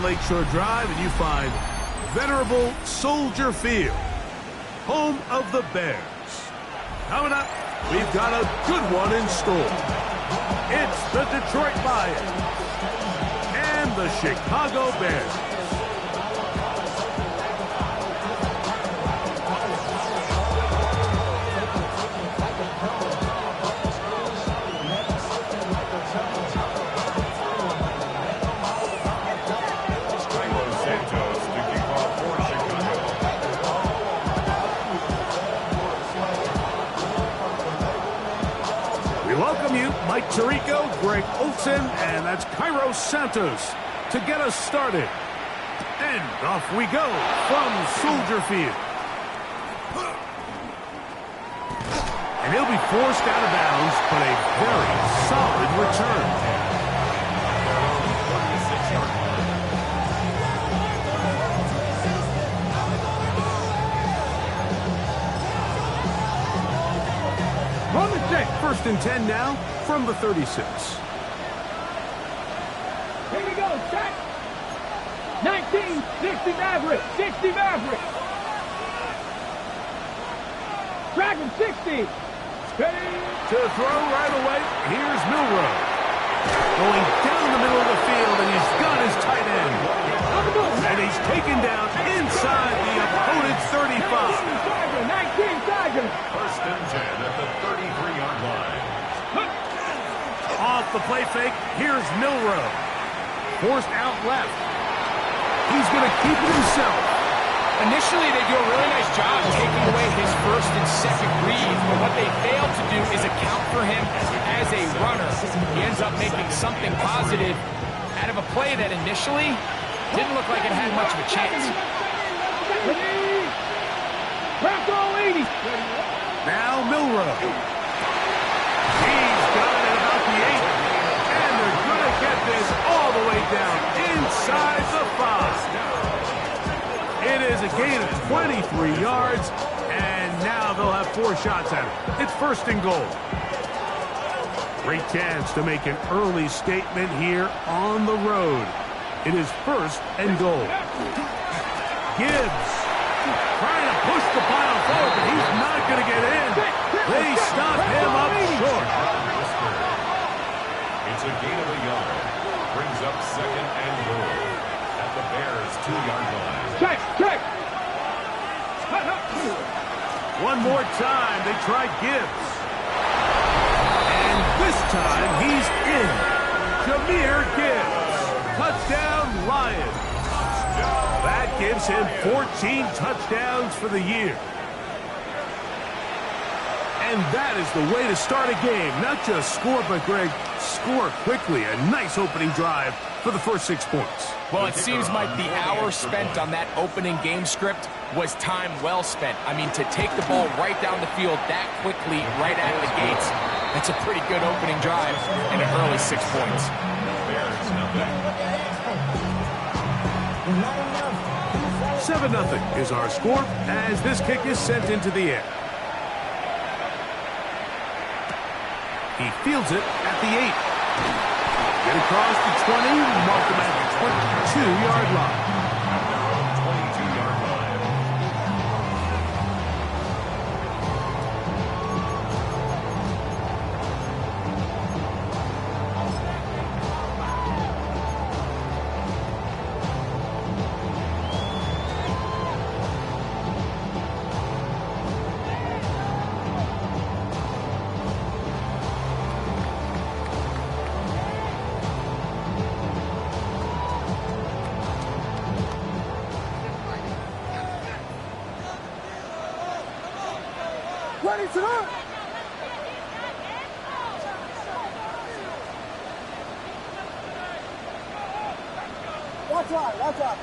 Lakeshore Drive and you find venerable Soldier Field, home of the Bears. Coming up, we've got a good one in store. It's the Detroit Lions and the Chicago Bears. Mike Tirico, Greg Olson, and that's Cairo Santos to get us started. And off we go from Soldier Field. And he'll be forced out of bounds, but a very solid return. On the check, 1st and 10 now from the 36. Here we go, check. 19, 60 Maverick, 60 Maverick. Dragon 60. Steady. To throw right away, here's Milroe. Going down the middle of the field, and he's got his tight end. And he's taken down inside the opponent's 35. 19 Tiger. 1st and 10 at the 33-yard line. Off the play fake, here's Milroe. Forced out left. He's going to keep it himself. Initially, they do a really nice job taking away his 1st and 2nd reads, but what they fail to do is account for him as a runner. He ends up making something positive out of a play that initially didn't look like it had much of a chance. Craft all 80. Now Milroe. He's got it at about the 8. And they're going to get this all the way down inside the 5. It is a gain of 23 yards, and now they'll have 4 shots at it. It's 1st and goal. Great chance to make an early statement here on the road. It is 1st and goal. Gibbs trying to push the pile forward, but he's not going to get in. They stop him up short. It's a gain of a yard. Brings up 2nd and goal at the Bears' 2-yard line. Check, check. One more time, they try Gibbs. And this time, he's in. Jahmyr Gibbs. Touchdown, Lions. That gives him 14 touchdowns for the year. And that is the way to start a game. Not just score, but, Greg, score quickly. A nice opening drive for the first 6 points. Well, it seems like the hour spent on that opening game script was time well spent. I mean, to take the ball right down the field that quickly, right out of the gates, that's a pretty good opening drive and an early 6 points. Bears nothing. 7-0 is our score as this kick is sent into the air. He fields it at the 8. Get across the 20, mark him at the 22-yard line. 22-yard line. Ready to run. Watch out, watch out.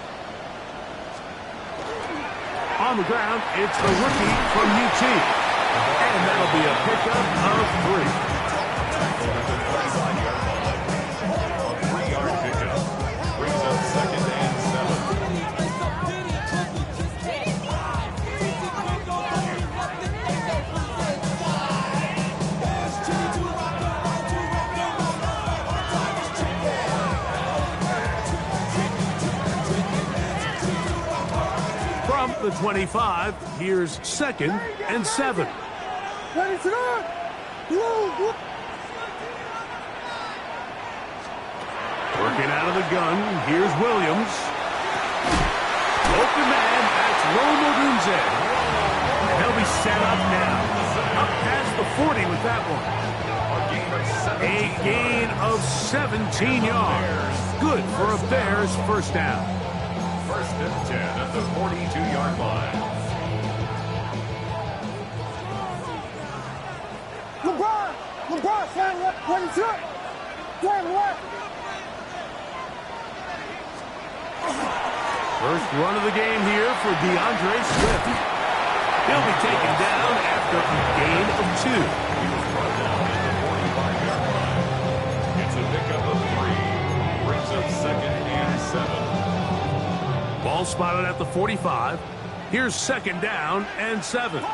On the ground, it's the rookie from UT. And that'll be a pickup of 3. A 3-yard pickup. Brings up 2nd and 7. From the 25, here's 2nd and 7. Working out of the gun, here's Williams. Open man, that's Rome Odunze. And he'll be set up now. Up past the 40 with that one. A gain of 17 yards. Good for a Bears first down. 1st and 10 at the 42-yard line. LeBron, slam left, 22. Slam left. First run of the game here for DeAndre Swift. He'll be taken down after a gain of 2. He was brought down at the 45-yard line. It's a pickup of 3. Brings up 2nd and 7. Ball spotted at the 45. Here's 2nd down and 7. Here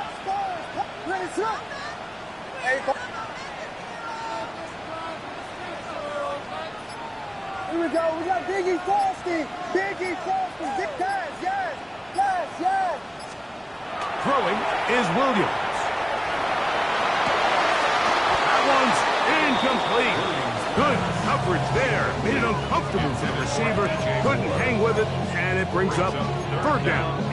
we go. We got Biggie Frosty. Biggie Frosty. Big guys. Yes. Throwing is Williams. That one's incomplete. Good coverage there. Made it uncomfortable for the receiver. Couldn't hang with it, and it brings up 3rd down.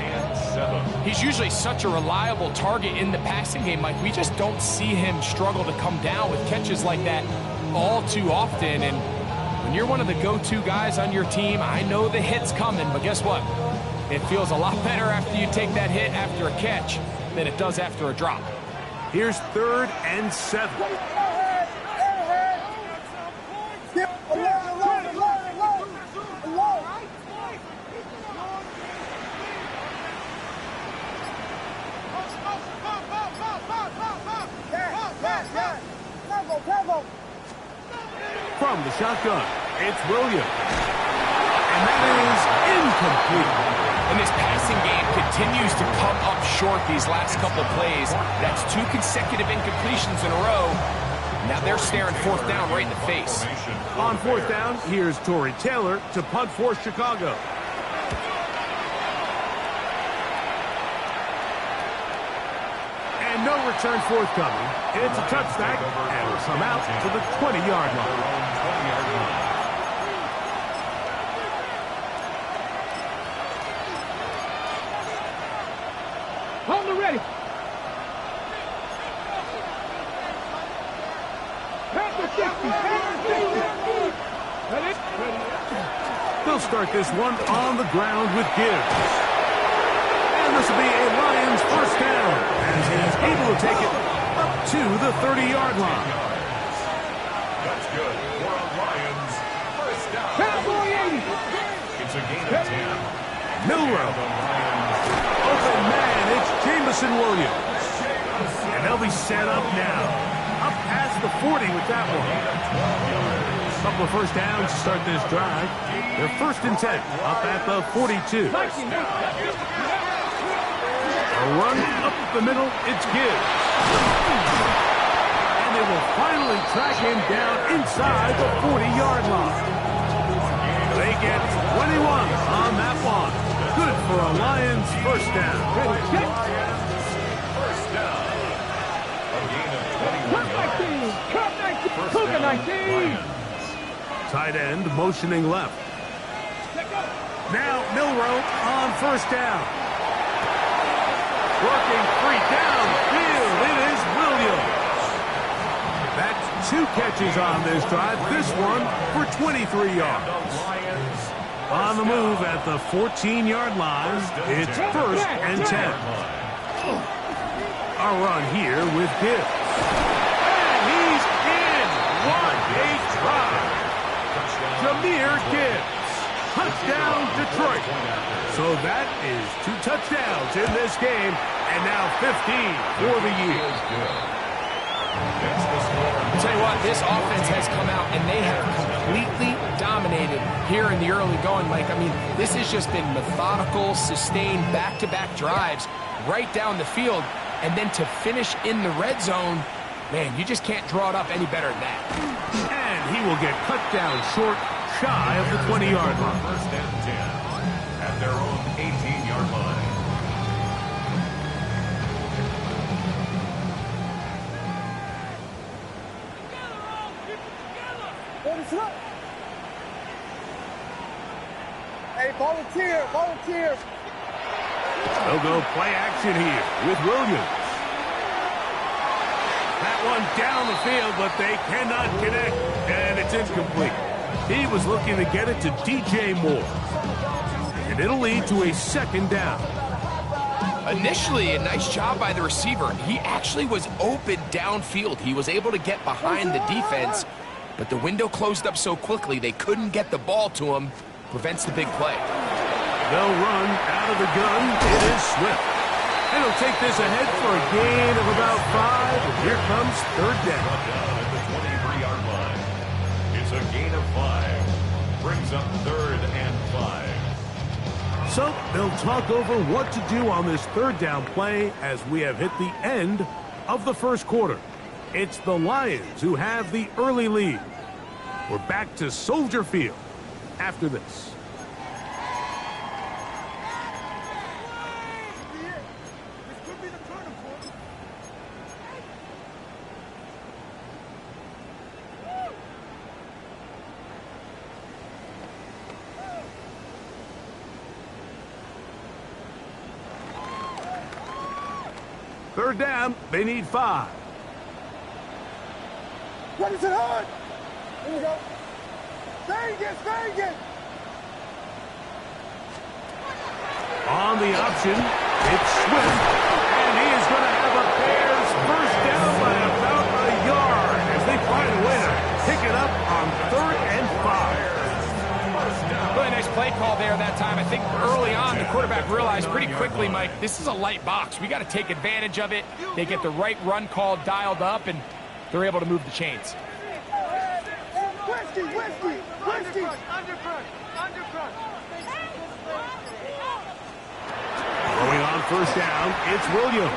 He's usually such a reliable target in the passing game, Mike. We just don't see him struggle to come down with catches like that all too often. And when you're one of the go-to guys on your team, I know the hit's coming, but guess what? It feels a lot better after you take that hit after a catch than it does after a drop. Here's 3rd and 7. From the shotgun, it's Williams. And that is incomplete. And this passing game continues to come up short these last couple plays. That's 2 consecutive incompletions in a row. Now they're staring 4th down right in the face. On 4th down, here's Torrey Taylor to punt for Chicago. And no return forthcoming. It's a touchback, and will come out to the 20-yard line. Hold it ready. Pepper 60. They'll start this one on the ground with Gibbs. And this will be a Lions first down, as he's able to take it up to the 30-yard line. That's good for a Lions first down. Capo 80. It's a gain of 10. Milrow. Open man, it's Jameson Williams. And they'll be set up now. Up past the 40 with that one. A couple of first downs to start this drive. They're 1st and 10 up at the 42. A run up the middle, it's Gibbs. And they will finally track him down inside the 40-yard line. They get 21 on that one. Good for a Lions first down. First down. A gain of 21 yards. Tight end motioning left. Now Milrow on first down. Working free downfield. It is Williams. That's 2 catches on this drive. This one for 23 yards. On the move at the 14-yard line. It's 1st and 10. A run here with Gibbs. And he's in. What a drive. Jahmyr Gibbs. Touchdown, Detroit. So that is 2 touchdowns in this game, and now 15 for the year. I'll tell you what, this offense has come out, and they have completely dominated here in the early going, Mike. I mean, this has just been methodical, sustained, back-to-back drives right down the field, and then to finish in the red zone, man, you just can't draw it up any better than that. And he will get cut down short, shy of the 20-yard line. 1st and 10 at their own 18-yard line. What is up? Hey, volunteer, volunteer. They'll go play action here with Williams. That one down the field, but they cannot connect, and it's incomplete. He was looking to get it to DJ Moore, and it'll lead to a second down. Initially, a nice job by the receiver. He actually was open downfield. He was able to get behind the defense, but the window closed up so quickly they couldn't get the ball to him. Prevents the big play. They'll run out of the gun. It is Swift. And he'll take this ahead for a gain of about 5. And here comes third down. Down at the 23-yard line. It's a gain of 5. Brings up 3rd and 5. So they'll talk over what to do on this third down play as we have hit the end of the first quarter. It's the Lions who have the early lead. We're back to Soldier Field after this. Third down, they need 5. What is it on? Here we go. Vegas. On the option, it's Swift, and he is going to have a Bears first down by about a yard as they find a way to pick it up on 3rd and 5. Really nice play call there that time. I think early on the quarterback realized pretty quickly, Mike, this is a light box. We got to take advantage of it. They get the right run call dialed up, and they're able to move the chains. Whiskey. Going on first down, it's Williams.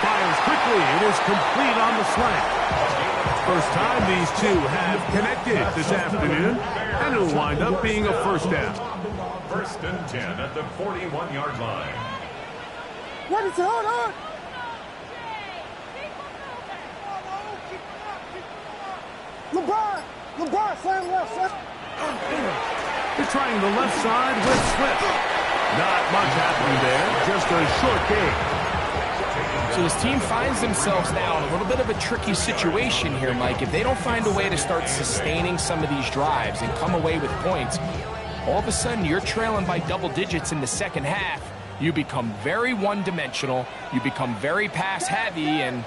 Fires quickly. It is complete on the slant. First time these two have connected this afternoon, and it'll wind up being a first down. 1st and 10 at the 41-yard line. What is it on? LeBron, slam left, slam. They're trying the left side with Swift. Not much happening there, just a short gain. So this team finds themselves now in a little bit of a tricky situation here, Mike. If they don't find a way to start sustaining some of these drives and come away with points, all of a sudden you're trailing by double digits in the second half. You become very one-dimensional, you become very pass-heavy, and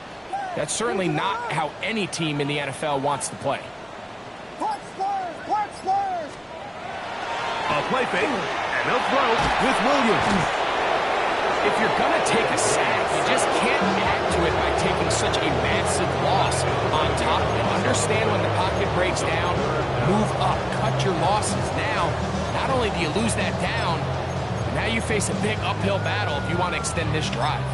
that's certainly not how any team in the NFL wants to play. Punch Spurs. A play fake, and they'll throw with Williams. If you're going to take a sack, you just can't add to it by taking such a massive loss on top of it. Understand when the pocket breaks down, move up, cut your losses. Now, not only do you lose that down, but now you face a big uphill battle if you want to extend this drive.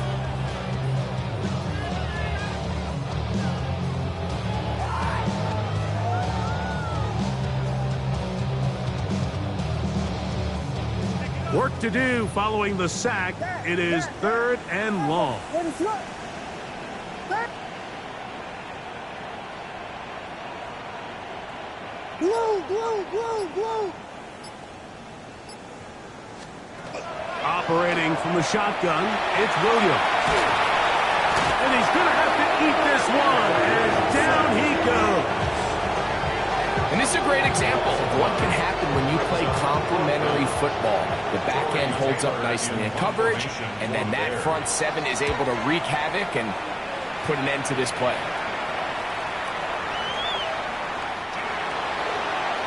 Work to do following the sack. It is 3rd and long. What is up? Blue. Operating from the shotgun, it's Williams. And he's going to have to eat this one, and down he goes. And this is a great example of what can happen when you play complementary football. The back end holds up nicely in coverage, and then that front 7 is able to wreak havoc and put an end to this play.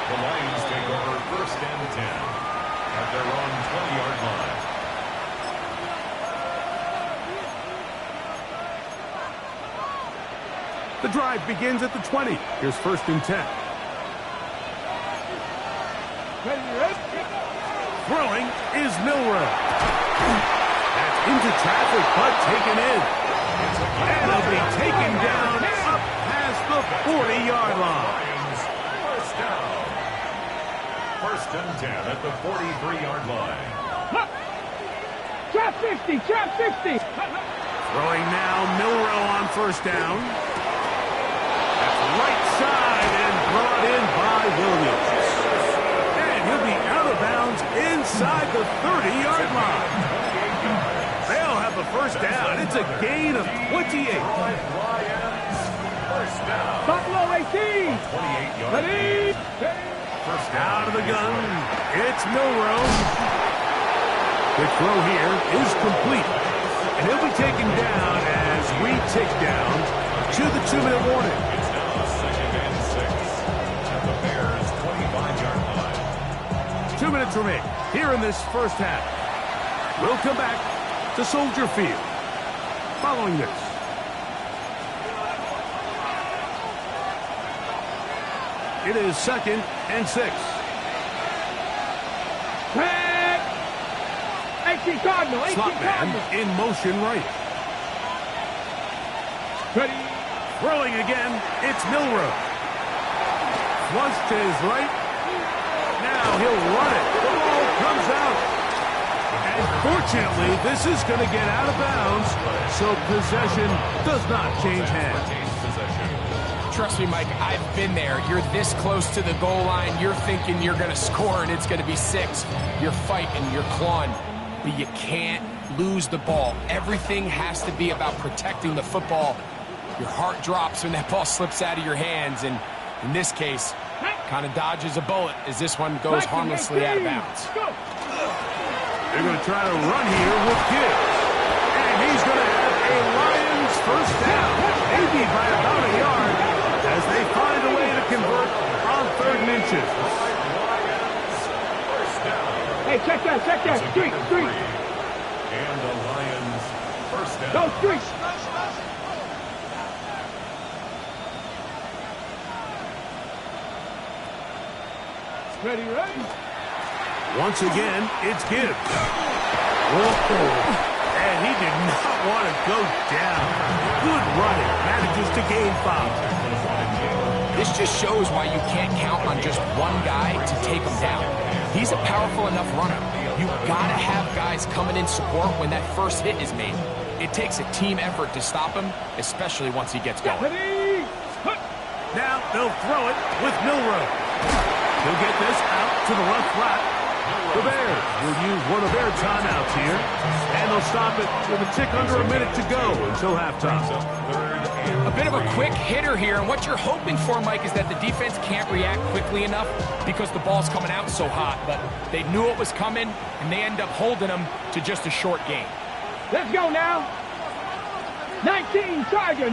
The Lions take over 1st and 10 at their own 20-yard line. The drive begins at the 20. Here's 1st and 10. Throwing is Milroe. That's into traffic, but taken in. And it'll be taken down up past the 40-yard line. First down. 1st and 10 at the 43-yard line. Trap 50. Throwing now, Milroe on first down. That's right side and brought in by Williams. And he'll be out of bounds inside the 30-yard line. They'll have the first down. It's a gain of 28. Buffalo 18. 28-yard. Ready? First out of the gun. It's Milrow. The throw here is complete. And he'll be taken down as we tick down to the 2-minute warning. It's now 2nd and 6 at the Bears' 25-yard line. 2 minutes remain here in this first half. We'll come back to Soldier Field following this. It is 2nd and 6. Red. 18 Cardinal. 18 Slot man Cardinal. in motion right. Ready? Throwing again, it's Milrow. Flush to his right. Now he'll run it. The ball comes out. And fortunately, this is going to get out of bounds, so possession does not change hands. Trust me, Mike, I've been there. You're this close to the goal line. You're thinking you're going to score and it's going to be 6. You're fighting, you're clawing, but you can't lose the ball. Everything has to be about protecting the football. Your heart drops when that ball slips out of your hands, and in this case, kind of dodges a bullet as this one goes harmlessly out of bounds. They're going to try to run here with Gibbs. And he's going to have a Lions first down, maybe by about a yard, as they find a way to convert on 3rd and inches. Hey, check that. Street. And the Lions first down. Go street. Ready? Once again, it's Gibbs. Whoa. And he did not want to go down. Good running. Manages to gain 5. This just shows why you can't count on just one guy to take him down. He's a powerful enough runner. You gotta have guys coming in support when that first hit is made. It takes a team effort to stop him, especially once he gets going. Ready? Now they'll throw it with Milrow. He'll get this out to the left flat. The Bears will use one of their timeouts here, and they'll stop it with a tick under a minute to go until halftime. A bit of a quick hitter here, and what you're hoping for, Mike, is that the defense can't react quickly enough because the ball's coming out so hot, but they knew it was coming, and they end up holding them to just a short game. Let's go now. 19 Tiger.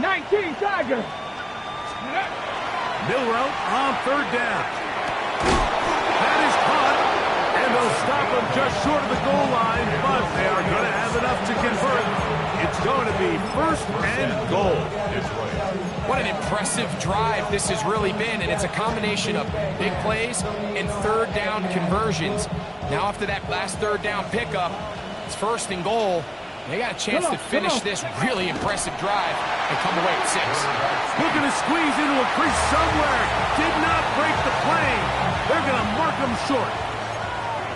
Milrow on 3rd down. That is caught, and they'll stop him just short of the goal line, but they are going to have enough to convert. It's going to be 1st and goal. What an impressive drive this has really been, and it's a combination of big plays and 3rd down conversions. Now after that last 3rd down pickup, it's 1st and goal. They got a chance to finish this really impressive drive and come away at 6. Looking to squeeze into a crease somewhere. Did not break the plane. They're going to mark him short.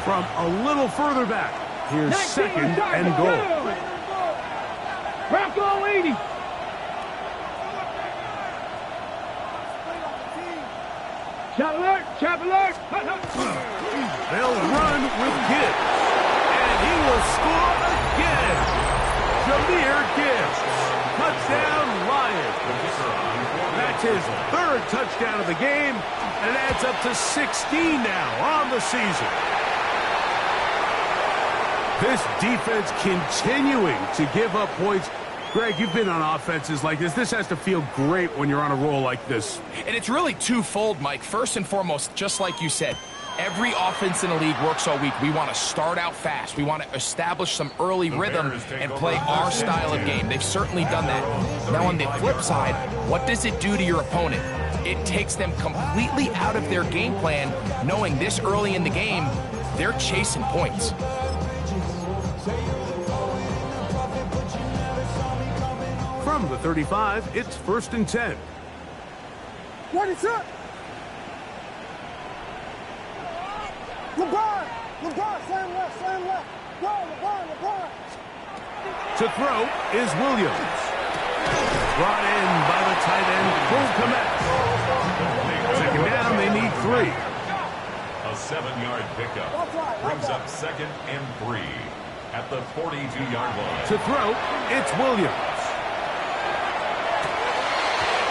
From a little further back, here's 2nd and goal. Bronco 80. Chop alert. They'll run with Gibbs. And he will score again. Jahmyr Gibbs. Touchdown, Lions. That's his 3rd touchdown of the game, and it adds up to 16 now on the season. This defense continuing to give up points. Greg, you've been on offenses like this. This has to feel great when you're on a roll like this. And it's really twofold, Mike. First and foremost, just like you said, every offense in the league works all week. We want to start out fast. We want to establish some early rhythm and play our style of game. They've certainly done that. Now on the flip side, what does it do to your opponent? It takes them completely out of their game plan, knowing this early in the game, they're chasing points. From the 35, it's 1st and 10. What is up? LeBron, slam left. Go, LeBron. To throw is Williams. Brought in by the tight end, Cole Komet. 3. A 7-yard pickup brings up 2nd and 3 at the 42-yard line. To throw, it's Williams.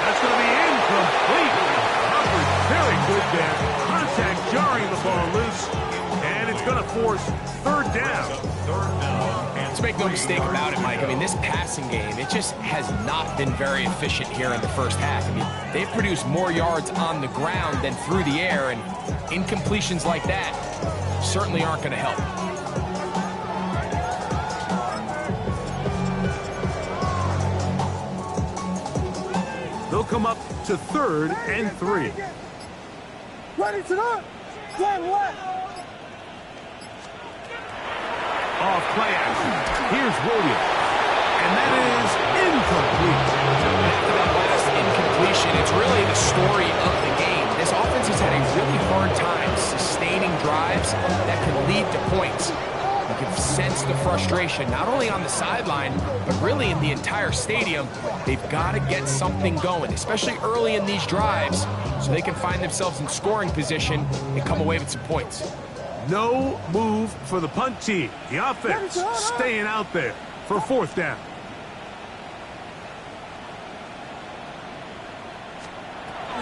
That's going to be incomplete. Covered very good there. Contact jarring the ball loose. And it's going to force 3rd down. Let's make no mistake about it, Mike. I mean, this passing game, it just has not been very efficient here in the first half. I mean, they've produced more yards on the ground than through the air, and incompletions like that certainly aren't going to help. They'll come up to 3rd and 3. Ready to run. Plan left. Off play action. Here's Williams. And that is incomplete. After that last incompletion, it's really the story of the game. This offense has had a really hard time sustaining drives that can lead to points. You can sense the frustration, not only on the sideline, but really in the entire stadium. They've got to get something going, especially early in these drives, so they can find themselves in scoring position and come away with some points. No move for the punt team. The offense staying out there for 4th down.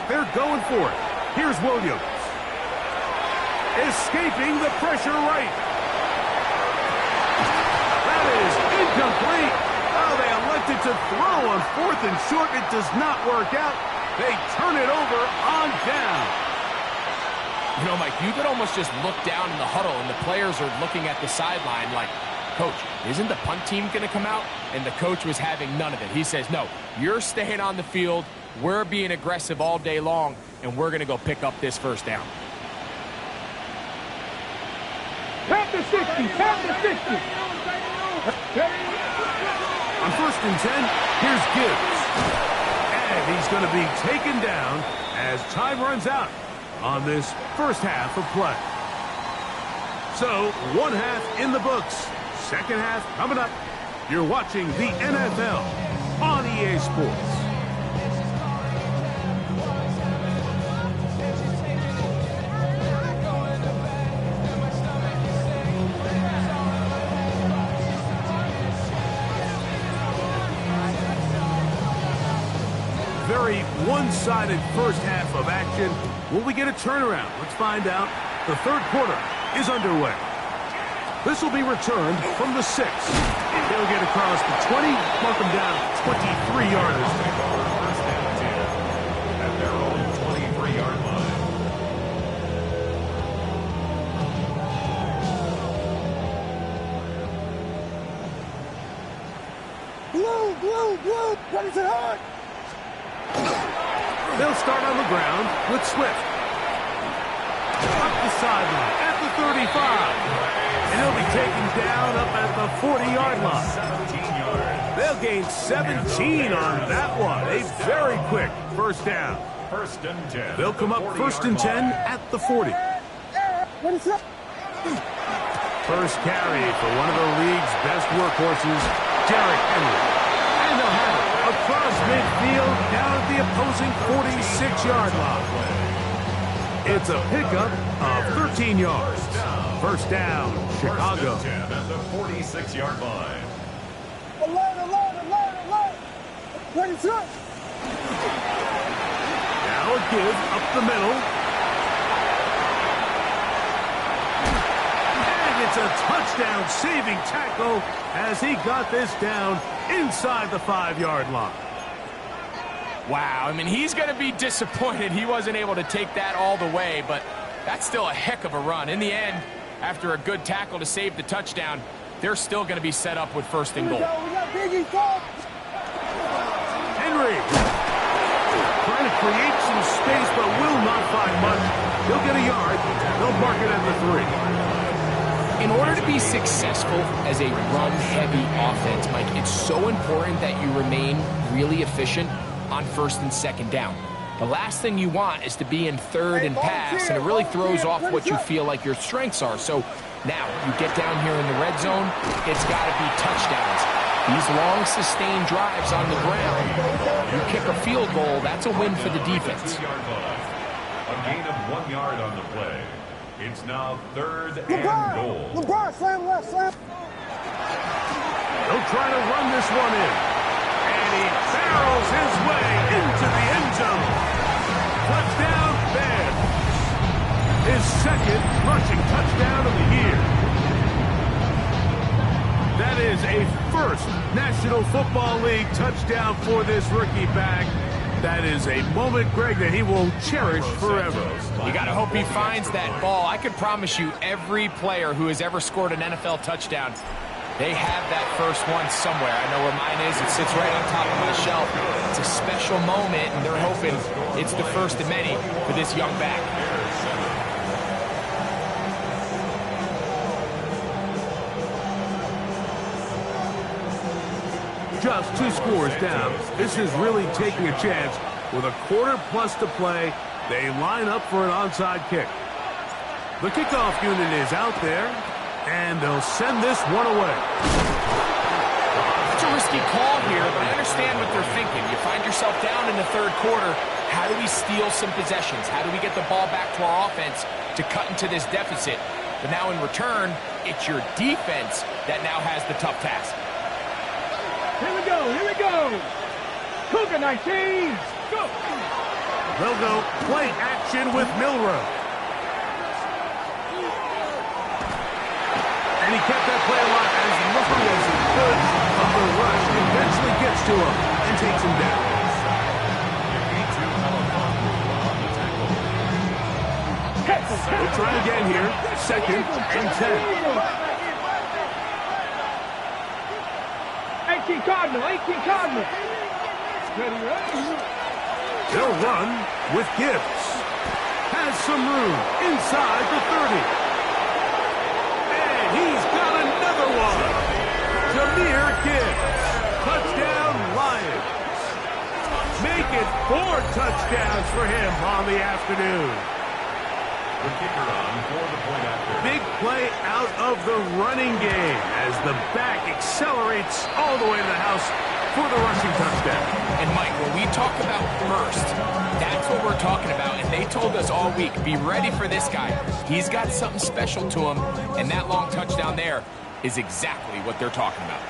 They're going for it. Here's Williams. Escaping the pressure right. That is incomplete. Oh, they elected to throw on 4th and short. It does not work out. They turn it over on down. You know, Mike, you could almost just look down in the huddle and the players are looking at the sideline like, Coach, isn't the punt team going to come out? And the coach was having none of it. He says, no, you're staying on the field. We're being aggressive all day long, and we're going to go pick up this 1st down. Tap the 60, tap the 60. On 1st and 10, here's Gibbs. And he's going to be taken down as time runs out on this first half of play. So, 1 half in the books. 2nd half coming up. You're watching the NFL on EA Sports. Very one-sided first half of action. Will we get a turnaround? Let's find out. The 3rd quarter is underway. This will be returned from the 6. He'll get across the 20, mark him down 23-yarders. First and 10 at their own 23-yard line. Blue. Ready to run. They'll start on the ground with Swift. Up the sideline at the 35. And he'll be taken down up at the 40-yard line. 17 yards. They'll gain 17 on that one. A very quick 1st down. 1st and 10. They'll come up 1st and 10 at the 40. Ready to run. First carry for one of the league's best workhorses, Derrick Henry. And they'll have it across midfield down at the opposing 46-yard line. It's a pickup of 13 yards. 1st down, Chicago. 1st and 10 at the 46-yard line. Alert. Ready to run. Now a give up the middle. And it's a touchdown saving tackle as he got this down inside the 5-yard line. Wow, I mean, he's going to be disappointed he wasn't able to take that all the way, but that's still a heck of a run. In the end, after a good tackle to save the touchdown, they're still going to be set up with 1st and goal. We got Biggie Falk. Henry trying to create some space, but will not find much. He'll get a yard. They'll mark it at the 3. In order to be successful as a run-heavy offense, Mike, it's so important that you remain really efficient on 1st and 2nd down. The last thing you want is to be in 3rd and pass, and it really throws off what you feel like your strengths are. So now you get down here in the red zone, it's got to be touchdowns. These long sustained drives on the ground, you kick a field goal, that's a win for the defense. A A gain of 1 yard on the play. It's now 3rd and goal. LeBron, slam left, slam. He'll try to run this one in. And he barrels his way into the end zone. Touchdown, Bears. His second rushing touchdown of the year. That is a first National Football League touchdown for this rookie back. That is a moment, Greg, that he will cherish forever. You got to hope he finds that ball. I could promise you every player who has ever scored an NFL touchdown, they have that first one somewhere. I know where mine is. It sits right on top of my shelf. It's a special moment, and they're hoping it's the first of many for this young back. Just 2 scores down. This is really taking a chance. With a quarter plus to play, they line up for an onside kick. The kickoff unit is out there, and they'll send this one away. It's a risky call here, but I understand what they're thinking. You find yourself down in the third quarter. How do we steal some possessions? How do we get the ball back to our offense to cut into this deficit? But now in return, it's your defense that now has the tough task. Here we go, here we go. Cougar 19, go. They'll go play action with Milrow. And he kept that play alive as lucky as he could. But the rush eventually gets to him and takes him down. We'll try again here. 2nd and 10. 18 Cardinal, 18 Cardinal. Ready, ready. They'll run with Gibbs. Has some room inside the 30. And he's got another one. Jahmyr Gibbs. Touchdown, Lions. Make it 4 touchdowns for him on the afternoon. The kicker on for the point after. Big play out of the running game as the back accelerates all the way to the house for the rushing touchdown. And Mike, when we talk about burst, that's what we're talking about. And they told us all week, be ready for this guy. He's got something special to him, and that long touchdown there is exactly what they're talking about.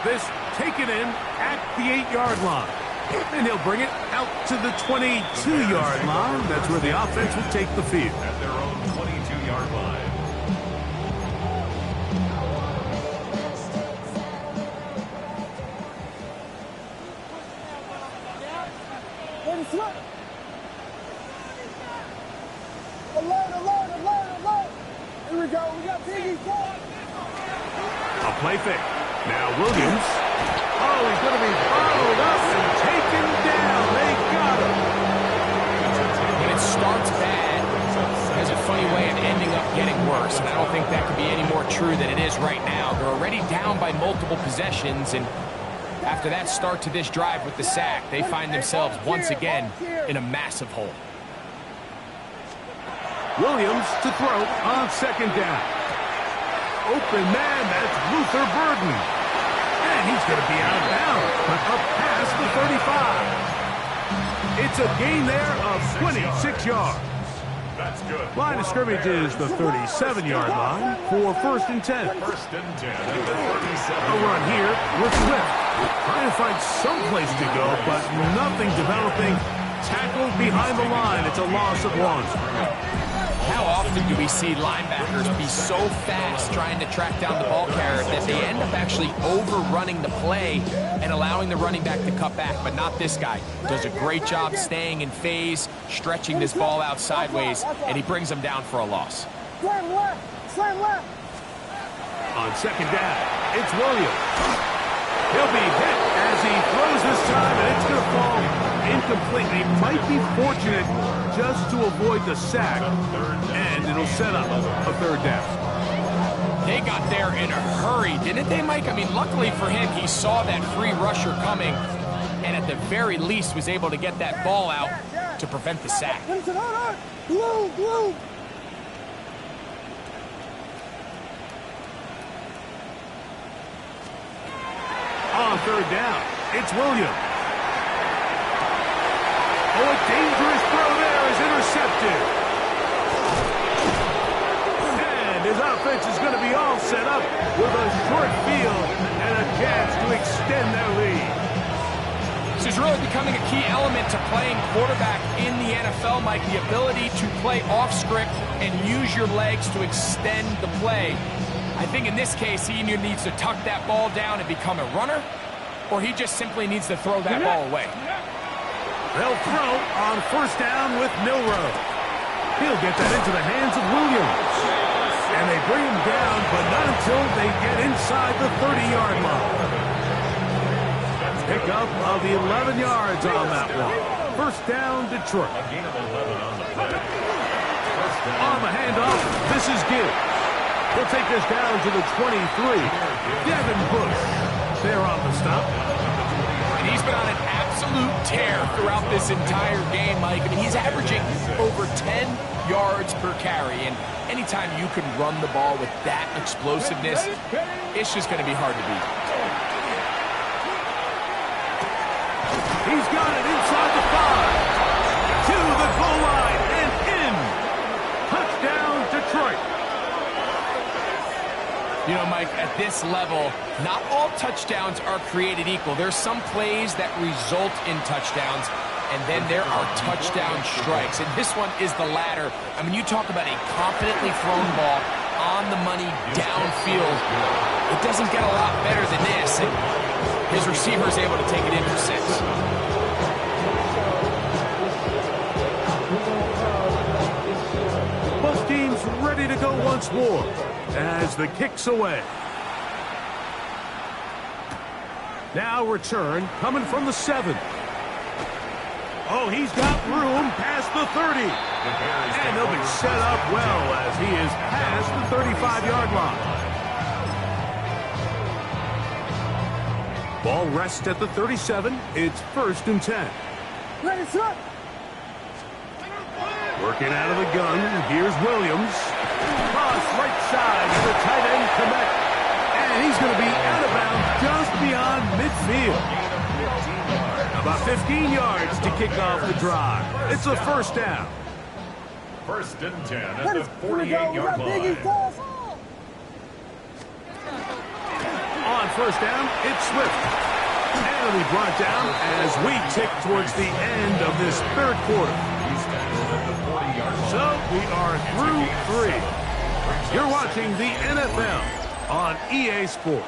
This taken in at the 8-yard line. And he'll bring it out to the 22-yard line. That's where the offense will take the field. At their own 22-yard line. Alert, alert, alert, alert. Here we go. We got Biggie Paul. A play fake. Now Williams. Oh, he's going to be followed up and taken down. They got him. When it starts bad, there's a funny way of ending up getting worse. And I don't think that could be any more true than it is right now. They're already down by multiple possessions. And after that start to this drive with the sack, they find themselves once again in a massive hole. Williams to throw on 2nd down. Open man, that's Luther Burden. And he's going to be out of bounds, but up past the 35. It's a gain there of 26 yards. That's good. Line of scrimmage is the 37-yard line for 1st and 10. 1st and 10 at the 37. A run here with Swift. Trying to find some place to go, but nothing developing. Tackled behind the line. It's a loss of 1. How often do we see linebackers be so fast trying to track down the ball carrier that they end up actually overrunning the play and allowing the running back to cut back? But not this guy. Does a great job staying in phase, stretching this ball out sideways, and he brings them down for a loss. Slam left, slam left. On 2nd down, it's Williams. He'll be hit as he throws this time, and it's going to fall incomplete. He might be fortunate just to avoid the sack, and it'll set up a 3rd down. They got there in a hurry, didn't they, Mike? I mean, luckily for him, he saw that free rusher coming, and at the very least was able to get that ball out to prevent the sack. Blue, blue. On 3rd down, it's Williams. Oh, a dangerous throw there. offense is going to be all set up with a short field and a chance to extend their lead. This is really becoming a key element to playing quarterback in the NFL, Mike. The ability to play off script and use your legs to extend the play. I think in this case, he either needs to tuck that ball down and become a runner, or he just simply needs to throw that ball away. They'll throw on first down with Milroe. He'll get that into the hands of Williams. And they bring him down, but not until they get inside the 30-yard line. Pickup of 11 yards on that one. First down, Detroit. On the handoff, this is Gibbs. He'll take this down to the 23. Devin Bush there on the stop. And he's been on an absolute tear throughout this entire game, Mike. I mean, he's averaging over 10 yards per carry. And anytime you can run the ball with that explosiveness, it's just going to be hard to beat. He's got it inside the 5. To the goal line and in. Touchdown, Detroit. You know, Mike, at this level, not all touchdowns are created equal. There's some plays that result in touchdowns, and then there are touchdown strikes. And this one is the latter. I mean, you talk about a competently thrown ball on the money downfield. It doesn't get a lot better than this. And his receiver is able to take it in for 6. Both teams ready to go once more as the kick's away. Now return coming from the 7. Oh, he's got room past the 30. And he'll be set up well as he is past the 35-yard line. Ball rests at the 37. It's 1st and 10. Ready, set. Working out of the gun. Here's Williams. Cross right side to the tight end, Komet. And he's going to be out of bounds just beyond midfield. About 15 yards to kick off the drive. It's a first down. 1st and 10 at the 48-yard line. On first down, it's Swift. And it'll be brought down as we tick towards the end of this 3rd quarter. So we are through 3. You're watching the NFL on EA Sports.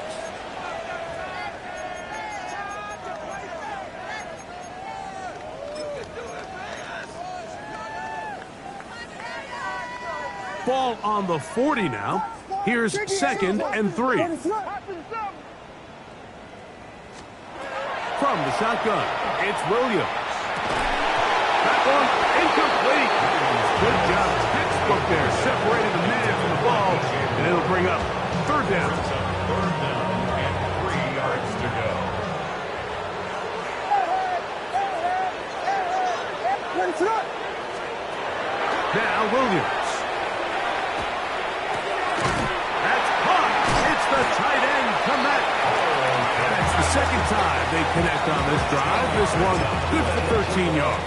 Ball on the 40 now. Here's 2nd and 3. From the shotgun, it's Williams. That one incomplete. Good job, textbook there, separating the man from the ball, and it'll bring up 3rd down. 3rd down and 3 yards to go. Now Williams. That's caught. It's the tight end, Komet. That's the 2nd time they connect on this drive. This one good for 13 yards.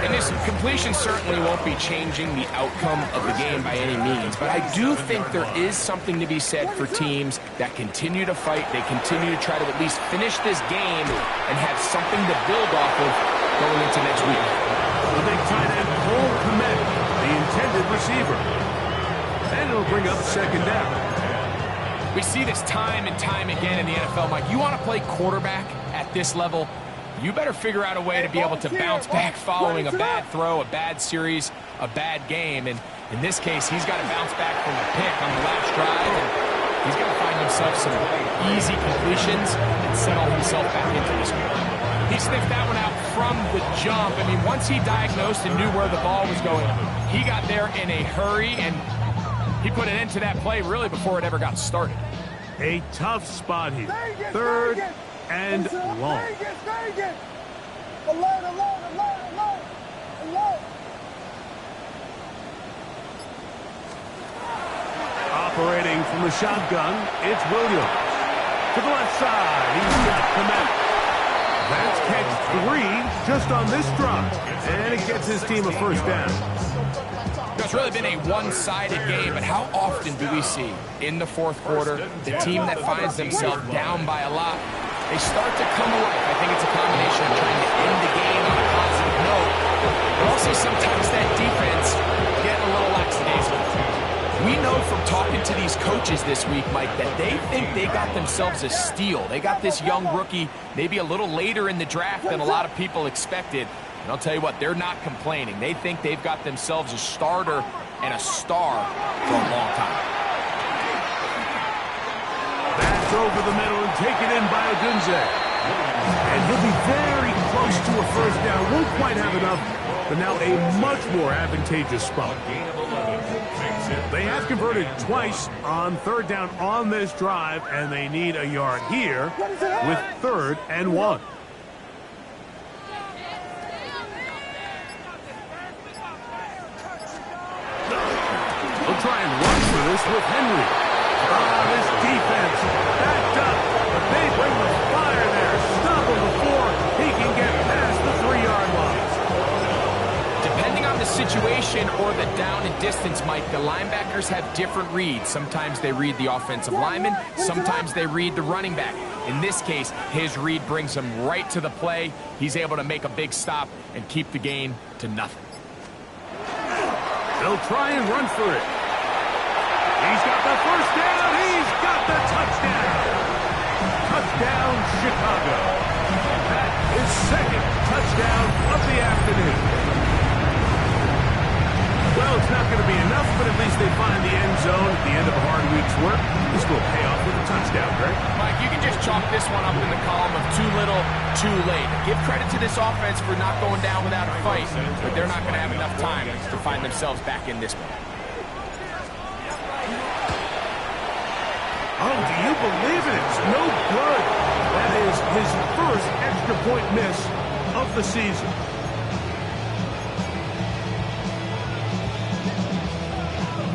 And this completion certainly won't be changing the outcome of the game by any means, but I do think there is something to be said for teams that continue to fight. They continue to try to at least finish this game and have something to build off of going into next week. The big tight end, Cole Komet, the intended receiver. And it'll bring up 2nd down. We see this time and time again in the NFL, Mike. You want to play quarterback at this level, you better figure out a way to be able to bounce back following a bad throw, a bad series, a bad game. And in this case, he's got to bounce back from a pick on the last drive. And he's got to find himself some easy completions and settle himself back into this one. He sniffed that one out from the jump. I mean, once he diagnosed and knew where the ball was going, he got there in a hurry, and he put an end to that play really before it ever got started. A tough spot here. 3rd and long. Operating from the shotgun, it's Williams. To the left side, he's got Komet. That's catch 3 just on this drive. And it gets his team a first down. it's really been a one-sided game, but how often do we see in the fourth quarter the team that finds themselves down by a lot, they start to come alive? I think it's a combination of trying to end the game on a positive note, but also sometimes that defense getting a little lackadaisical. We know from talking to these coaches this week, Mike, that they think they got themselves a steal. They got this young rookie maybe a little later in the draft than a lot of people expected. And I'll tell you what, they're not complaining. They think they've got themselves a starter and a star for a long time. That's over the middle and taken in by Odunze. And he'll be very close to a first down. Won't quite have enough, but now a much more advantageous spot. They have converted twice on third down on this drive, and they need a yard here with 3rd and 1. They'll try and run for this with Henry. This defense backed up, but they bring the fire there. Stop him before he can get past the 3-yard line. Depending on the situation or the down and distance, Mike, the linebackers have different reads. Sometimes they read the offensive lineman, sometimes they read the running back. In this case, his read brings him right to the play. He's able to make a big stop and keep the gain to nothing. They'll try and run for it. He's got the first down. He's got the touchdown. Touchdown, Chicago. That is 2nd touchdown of the afternoon. Well, it's not going to be enough, but at least they find the end zone at the end of a hard week's work. This will pay off with a touchdown, Greg. Mike, you can just chalk this one up in the column of too little, too late. Give credit to this offense for not going down without a fight, but they're not going to have enough time to find themselves back in this one. Oh, do you believe it? It's no good. That is his first extra point miss of the season.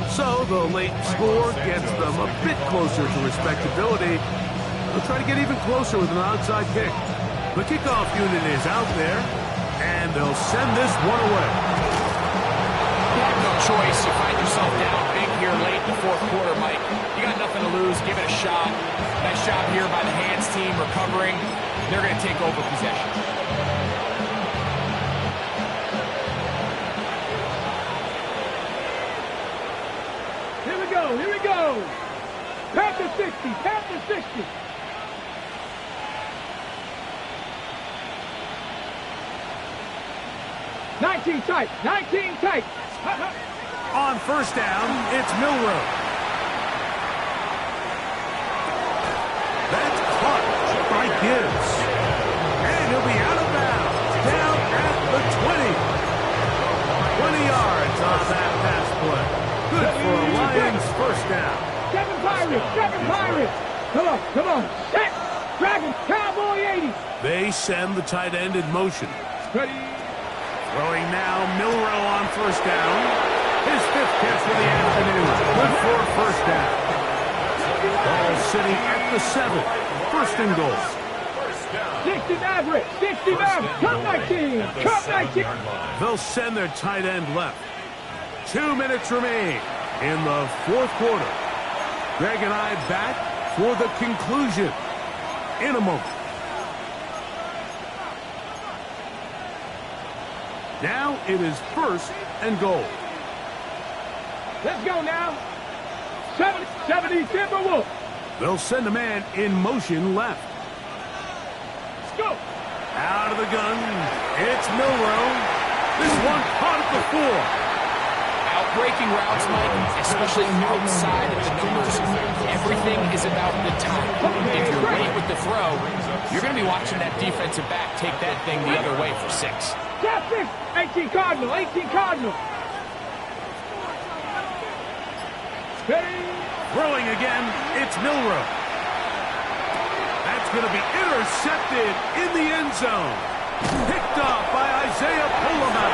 So the late score gets them a bit closer to respectability. They'll try to get even closer with an outside kick. The kickoff unit is out there, and they'll send this one away. You have no choice. You find yourself down big here late in the fourth quarter, Mike. You got nothing to lose. Give it a shot. Nice job here by the hands team recovering. They're going to take over possession. Here we go. Panther 60, Panther 60. Nineteen tight. On first down, it's Milroe. That's caught by Gibbs. And he'll be out of bounds. Down at the 20. 20 yards on that pass play. Good for a Lions first down. Seven Pirates. Come on. Set. Dragon. Cowboy 80. They send the tight end in motion. Ready. Throwing now, Milroe on first down. His 5th catch for the afternoon. Good for a first down. Ball sitting at the 7. 1st and goal. 60 Maverick. Cup 19. They'll send their tight end left. 2 minutes remain in the fourth quarter. Greg and I back for the conclusion in a moment. Now it is 1st and goal. Let's go now. 70 Timberwolves. They'll send a man in motion left. Let's go. Out of the gun, it's Milroe. This one caught at the 4. Breaking routes, Mike, especially outside of the numbers. Everything is about the time. If you're late with the throw, you're going to be watching that defensive back take that thing the other way for 6. Top 6. 18 Cardinal. Throwing again, it's Milroe. That's going to be intercepted in the end zone. Picked off by Isaiah Pullman.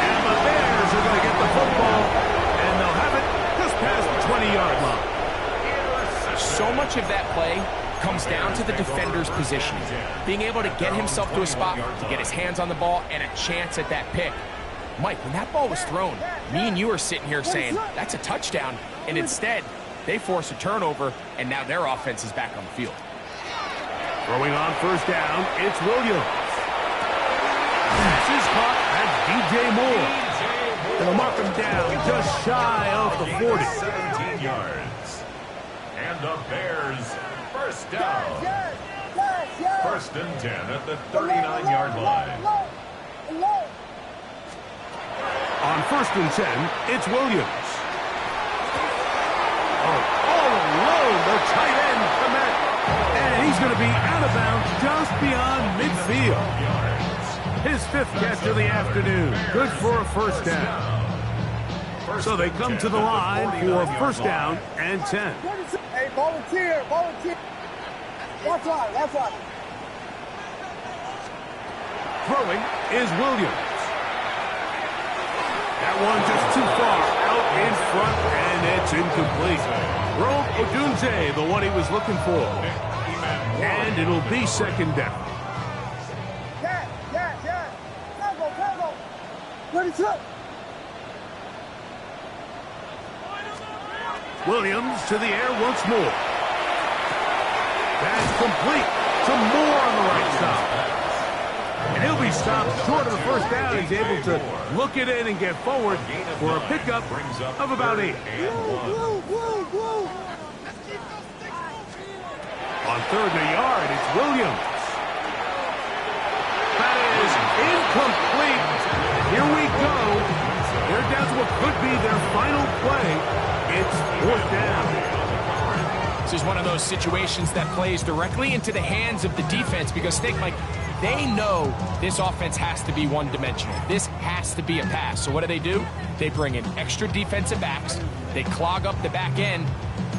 And the Bears are going to get the football, and they'll have it just past the 20-yard line. So much of that play comes down to the defender's positioning. Being able to get himself to a spot, to get his hands on the ball, and a chance at that pick. Mike, when that ball was thrown, me and you are sitting here saying, that's a touchdown. And instead, they force a turnover, and now their offense is back on the field. Throwing on first down, it's Williams. Pass is caught. That's DJ Moore. They'll mark him down just shy of the 40. 17 yards. And the Bears, first down. First and 10 at the 39-yard line. On first and 10, it's Williams. Oh, all alone, the tight end commit. And he's going to be out of bounds just beyond midfield. His 5th catch of the afternoon. Good for a first down. So they come to the line for first down and 10. Hey, volunteer. Watch out. Throwing is Williams. That one just too far out in front, and it's incomplete. Rome Odunze, the one he was looking for. And it'll be second down. Yeah. Capo. Ready, set. Williams to the air once more. That's complete to Moore on the right side. And he'll be stopped short of the first down. He's able to look it in and get forward for a pickup of about 8. On third and a yard, it's Williams. That is incomplete. Here we go. They're down to what could be their final play. It's fourth down. This is one of those situations that plays directly into the hands of the defense because, think, Mike, they know this offense has to be one-dimensional. This has to be a pass. So what do? They bring in extra defensive backs. They clog up the back end.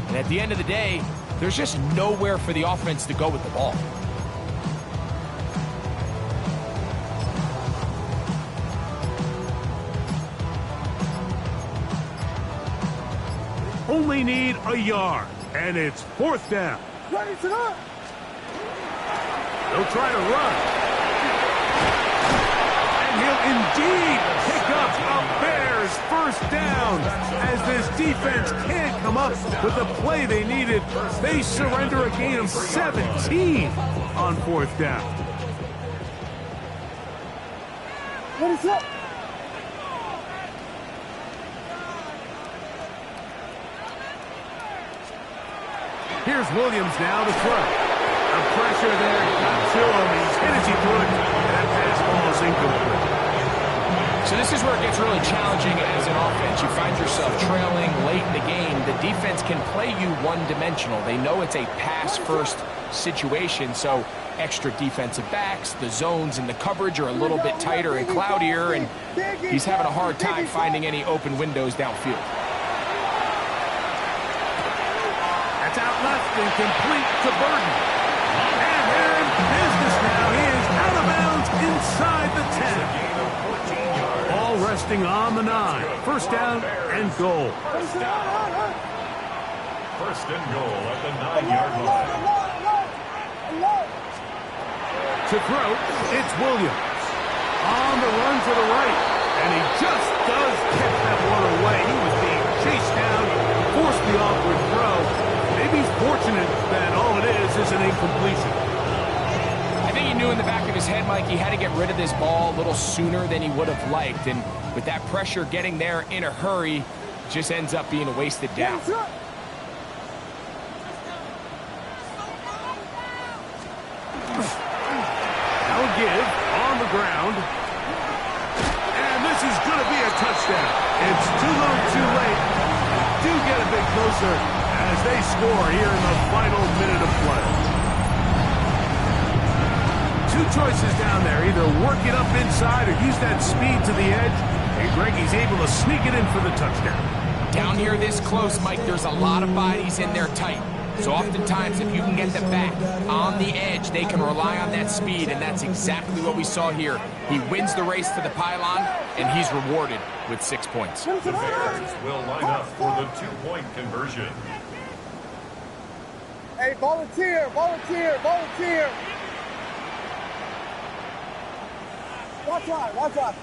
And at the end of the day, there's just nowhere for the offense to go with the ball. Only need a yard, and it's fourth down. Ready, set up. They'll try to run. And he'll indeed pick up a Bears first down. As this defense can't come up with the play they needed, they surrender a gain of 17 on fourth down. Ready, set. Here's Williams now to throw. The pressure there got to him. He's hit as he could. That pass ball is incomplete. So this is where it gets really challenging as an offense. You find yourself trailing late in the game. The defense can play you one-dimensional. They know it's a pass-first situation, so extra defensive backs, the zones and the coverage are a little bit tighter and cloudier, and he's having a hard time finding any open windows downfield. That's out left and complete to Burton. And they're in business now. He is out of bounds inside the 10. All resting on the 9. First down and goal. First and goal at the 9-yard line. To throw, it's Williams. On the run to the right. And he just does kick that one away. He was being chased down, forced the awkward throw. Maybe he's fortunate that all it is an incompletion. I think he knew in the back of his head, Mike, he had to get rid of this ball a little sooner than he would have liked. And with that pressure getting there in a hurry, it just ends up being a wasted down. Now give on the ground. And this is going to be a touchdown. It's too little too late. Do get a bit closer as they score here in the final minute of play. Two choices down there. Either work it up inside or use that speed to the edge. And Greggy's able to sneak it in for the touchdown. Down here this close, Mike, there's a lot of bodies in there tight. So oftentimes, if you can get them back on the edge, they can rely on that speed, and that's exactly what we saw here. He wins the race to the pylon, and he's rewarded with 6 points. The Bears will line up for the two-point conversion. Hey, volunteer. Watch out.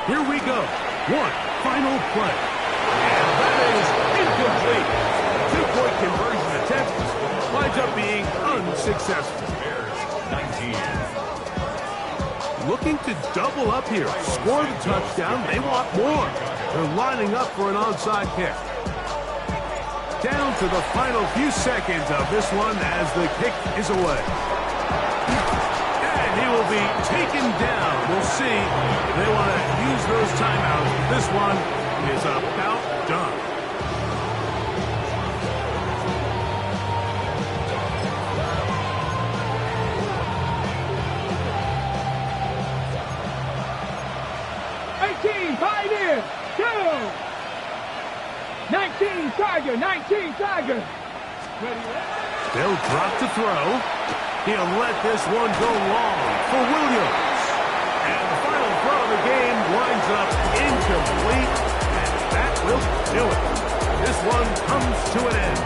Here we go. One final play. And that is incomplete. Two-point conversion attempt winds up being unsuccessful. Bears 19. Looking to double up here. Score the touchdown. They want more. They're lining up for an onside kick. Down to the final few seconds of this one as the kick is away. And he will be taken down. We'll see if they want to use those timeouts. This one is about done. Pioneer, 2. 19 Tiger, 19 Tiger. Ready? They'll drop to throw. He'll let this one go long for Williams. And the final throw of the game winds up incomplete. And that will do it. This one comes to an end.